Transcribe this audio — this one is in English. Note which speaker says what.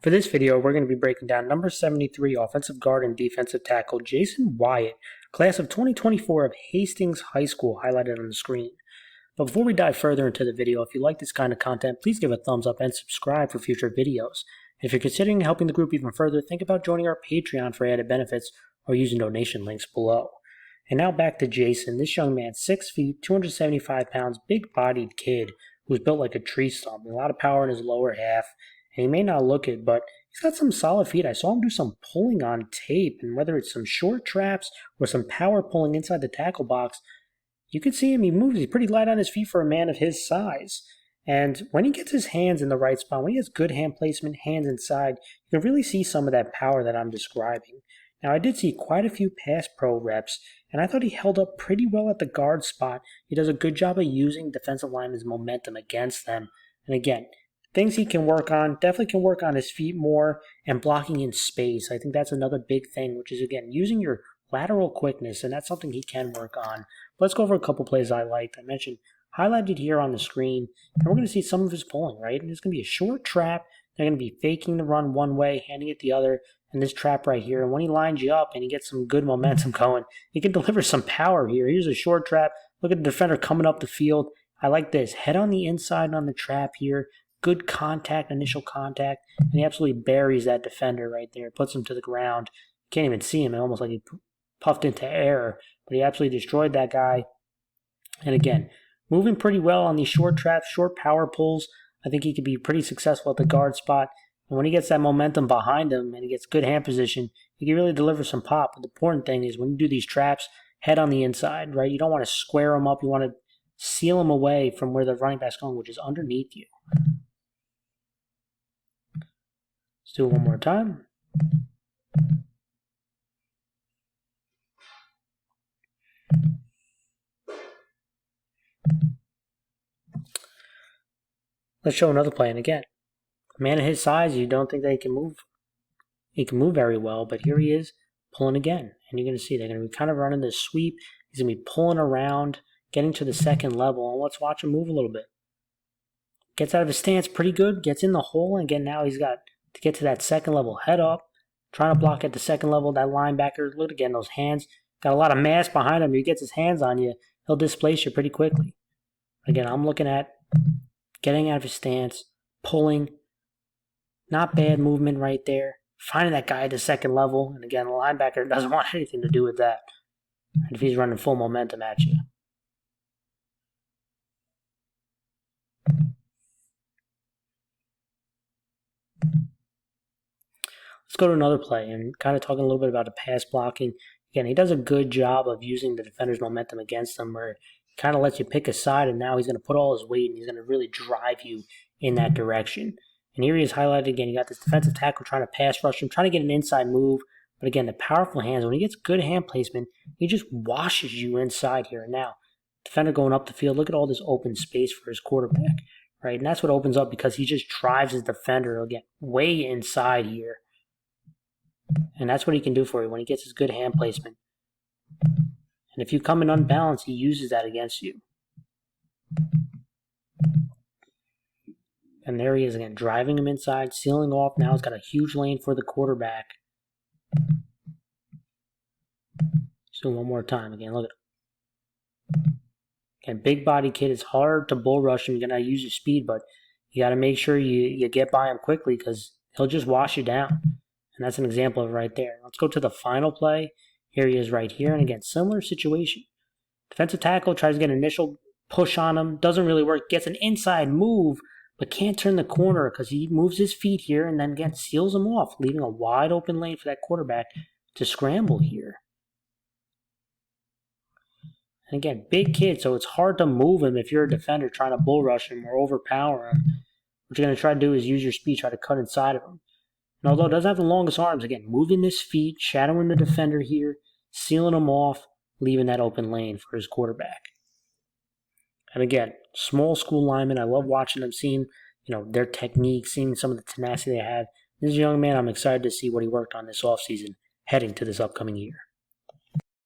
Speaker 1: For this video, we're going to be breaking down number 73 offensive guard and defensive tackle Jason Wyatt, class of 2024 of Hastings High School, highlighted on the screen. But before we dive further into the video, if you like this kind of content, please give a thumbs up and subscribe for future videos. And if you're considering helping the group even further, think about joining our Patreon for added benefits or using donation links below. And now back to Jason. This young man, 6 feet, 275 pounds, big-bodied kid who's built like a tree stump, a lot of power in his lower half. And he may not look it, but he's got some solid feet. I saw him do some pulling on tape, and whether it's some short traps or some power pulling inside the tackle box, you can see him, he moves. He's pretty light on his feet for a man of his size. And when he gets his hands in the right spot, when he has good hand placement, hands inside, you can really see some of that power that I'm describing. Now, I did see quite a few pass pro reps, and I thought he held up pretty well at the guard spot. He does a good job of using defensive linemen's momentum against them. And again, things he can work on, definitely can work on his feet more and blocking in space. I think that's another big thing, which is, again, using your lateral quickness, and that's something he can work on. Let's go over a couple plays I liked. I mentioned highlighted here on the screen, and we're going to see some of his pulling, right? And it's going to be a short trap. They're going to be faking the run one way, handing it the other, and this trap right here. And when he lines you up and he gets some good momentum going, he can deliver some power here. Here's a short trap. Look at the defender coming up the field. I like this. Head on the inside on the trap here. Good contact, initial contact, and he absolutely buries that defender right there, puts him to the ground. You can't even see him, almost like he puffed into air, but he absolutely destroyed that guy. And again, moving pretty well on these short traps, short power pulls. I think he could be pretty successful at the guard spot. And when he gets that momentum behind him and he gets good hand position, he can really deliver some pop. But the important thing is when you do these traps, head on the inside, right? You don't want to square them up. You want to seal them away from where the running back's going, which is underneath you. Let's do it one more time. Let's show another play. And again, a man of his size, you don't think that he can move. He can move very well, but here he is pulling again. And you're going to see they're going to be kind of running this sweep. He's going to be pulling around, getting to the second level. And let's watch him move a little bit. Gets out of his stance pretty good, gets in the hole, and again, now he's got to get to that second level, head up, trying to block at the second level. That linebacker, look again, those hands, got a lot of mass behind him. If he gets his hands on you, he'll displace you pretty quickly. Again, I'm looking at getting out of his stance, pulling, not bad movement right there, finding that guy at the second level, and again, the linebacker doesn't want anything to do with that if he's running full momentum at you. Let's go to another play and kind of talking a little bit about the pass blocking. Again, he does a good job of using the defender's momentum against him where he kind of lets you pick a side, and now he's going to put all his weight and he's going to really drive you in that direction. And here he is highlighted again. You got this defensive tackle trying to pass rush him, trying to get an inside move. But again, the powerful hands, when he gets good hand placement, he just washes you inside here. And now, defender going up the field, look at all this open space for his quarterback, right? And that's what opens up because he just drives his defender, again, way inside here. And that's what he can do for you when he gets his good hand placement. And if you come in unbalanced, he uses that against you. And there he is again, driving him inside, sealing off. Now he's got a huge lane for the quarterback. Let's do it one more time. Again, look at him. Again, big body kid. It's hard to bull rush him. You're going to use your speed, but you got to make sure you get by him quickly because he'll just wash you down. And that's an example of it right there. Let's go to the final play. Here he is right here. And again, similar situation. Defensive tackle tries to get an initial push on him. Doesn't really work. Gets an inside move, but can't turn the corner because he moves his feet here and then again seals him off, leaving a wide open lane for that quarterback to scramble here. And again, big kid, so it's hard to move him if you're a defender trying to bull rush him or overpower him. What you're going to try to do is use your speed, try to cut inside of him. And although it doesn't have the longest arms, again, moving his feet, shadowing the defender here, sealing him off, leaving that open lane for his quarterback. And again, small school linemen, I love watching them, seeing their technique, seeing some of the tenacity they have. This is a young man I'm excited to see what he worked on this offseason heading to this upcoming year.